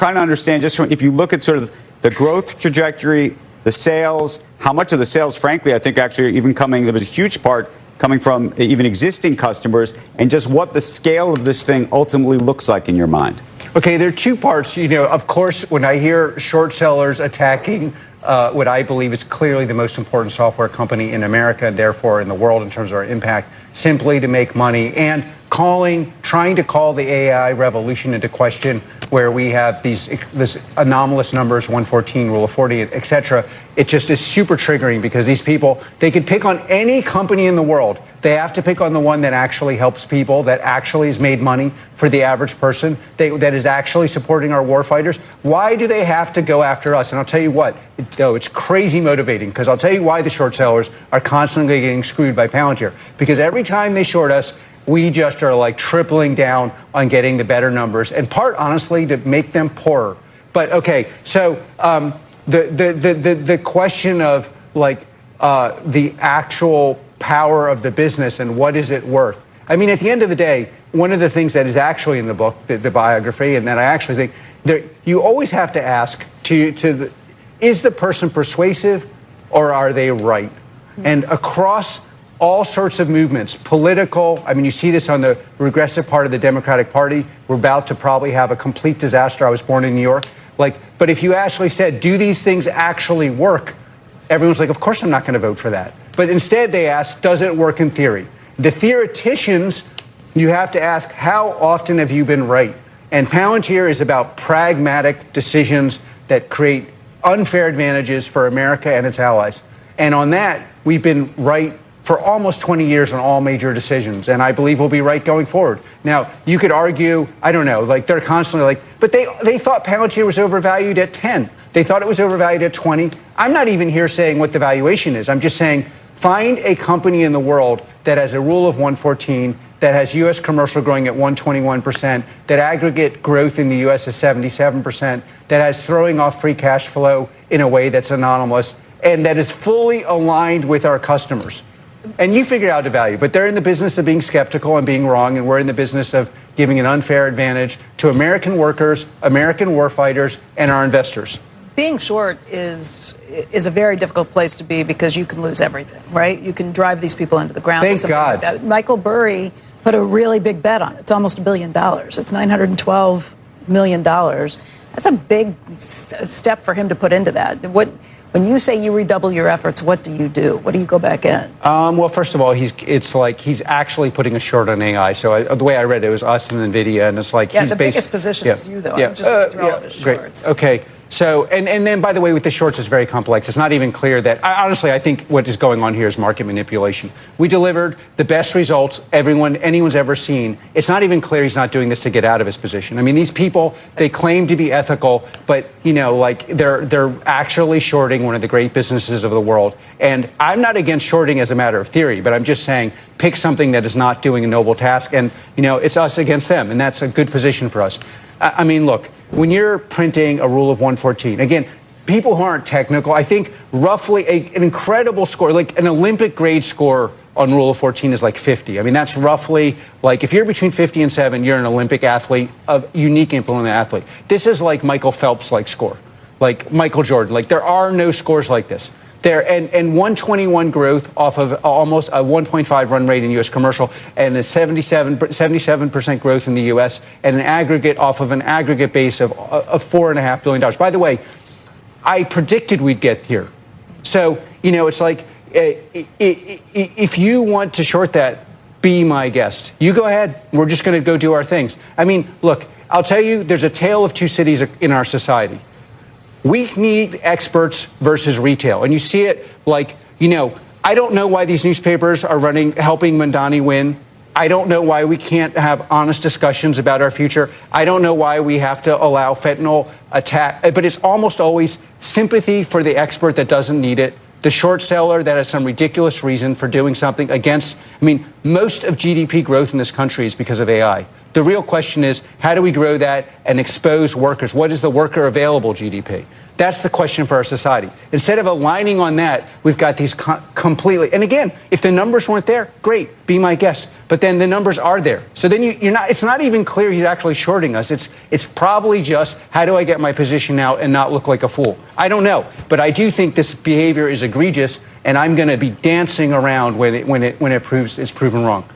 trying to understand just if you look at sort of the growth trajectory, the sales, how much of the sales, frankly, I think actually even there was a huge part coming from even existing customers, and just what the scale of this thing ultimately looks like in your mind. Okay, there are two parts. Of course, when I hear short sellers attacking what I believe is clearly the most important software company in America, and therefore in the world in terms of our impact, simply to make money, and trying to call the AI revolution into question, where we have this anomalous numbers, 114, rule of 40, et cetera. It just is super triggering, because these people, they could pick on any company in the world. They have to pick on the one that actually helps people, that actually has made money for the average person, that is actually supporting our warfighters. Why do they have to go after us? And I'll tell you what, it's crazy motivating, because I'll tell you why the short sellers are constantly getting screwed by Palantir. Because every time they short us, we just are like tripling down on getting the better numbers, and part, honestly, to make them poorer. But okay, so the question of the actual power of the business and what is it worth? I mean, at the end of the day, one of the things that is actually in the book, the biography, and that I actually think you always have to ask is the person persuasive or are they right? And across all sorts of movements, political, I mean, you see this on the regressive part of the Democratic Party. We're about to probably have a complete disaster. I was born in New York. But if you actually said, do these things actually work? Everyone's like, of course I'm not going to vote for that. But instead they ask, does it work in theory? The theoreticians, you have to ask, how often have you been right? And Palantir is about pragmatic decisions that create unfair advantages for America and its allies. And on that, we've been right for almost 20 years on all major decisions, and I believe we'll be right going forward. Now, you could argue, I don't know, they're constantly but they thought Palantir was overvalued at 10. They thought it was overvalued at 20. I'm not even here saying what the valuation is. I'm just saying, find a company in the world that has a rule of 114, that has U.S. commercial growing at 121%, that aggregate growth in the U.S. is 77%, that has throwing off free cash flow in a way that's anomalous, and that is fully aligned with our customers. And you figure out the value, but they're in the business of being skeptical and being wrong, and we're in the business of giving an unfair advantage to American workers, American warfighters, and our investors. Being short is a very difficult place to be, because you can lose everything, right? You can drive these people into the ground. Thank God. Like Michael Burry put a really big bet on it. It's almost $1 billion. It's $912 million. That's a big step for him to put into that. When you say you redouble your efforts, what do you do? What do you go back in? Well, first of all, he's actually putting a short on AI. So the way I read it was us and NVIDIA, and it's like the biggest position is you, though. I'm just looking through all of his shorts. Great. Okay. So, and then, by the way, with the shorts, it's very complex. It's not even clear that, honestly, I think what is going on here is market manipulation. We delivered the best results anyone's ever seen. It's not even clear he's not doing this to get out of his position. I mean, these people, they claim to be ethical, but, they're actually shorting one of the great businesses of the world. And I'm not against shorting as a matter of theory, but I'm just saying, pick something that is not doing a noble task, and, it's us against them, and that's a good position for us. I mean, look, when you're printing a rule of 114, again, people who aren't technical, I think roughly an incredible score, like an Olympic grade score on rule of 14 is like 50. I mean, that's roughly if you're between 50 and 7, you're an Olympic athlete, a unique implement athlete. This is like Michael Phelps like score, like Michael Jordan. There are no scores like this. And 121 growth off of almost a 1.5 run rate in U.S. commercial, and a 77% growth in the U.S., and an aggregate off of an aggregate base of $4.5 billion. By the way, I predicted we'd get here. So, it's like, if you want to short that, be my guest. You go ahead. We're just going to go do our things. I mean, look, I'll tell you, there's a tale of two cities in our society. We need experts versus retail. And you see it I don't know why these newspapers are helping Mandani win. I don't know why we can't have honest discussions about our future. I don't know why we have to allow fentanyl attack. But it's almost always sympathy for the expert that doesn't need it, the short seller that has some ridiculous reason for doing something against. I mean, most of GDP growth in this country is because of AI. The real question is, how do we grow that and expose workers? What is the worker available GDP? That's the question for our society. Instead of aligning on that, we've got these completely, and again, if the numbers weren't there, great, be my guest. but then the numbers are there. So then it's not even clear he's actually shorting us. It's probably just, how do I get my position out and not look like a fool? I don't know, but I do think this behavior is egregious, and I'm going to be dancing around when it's proven wrong.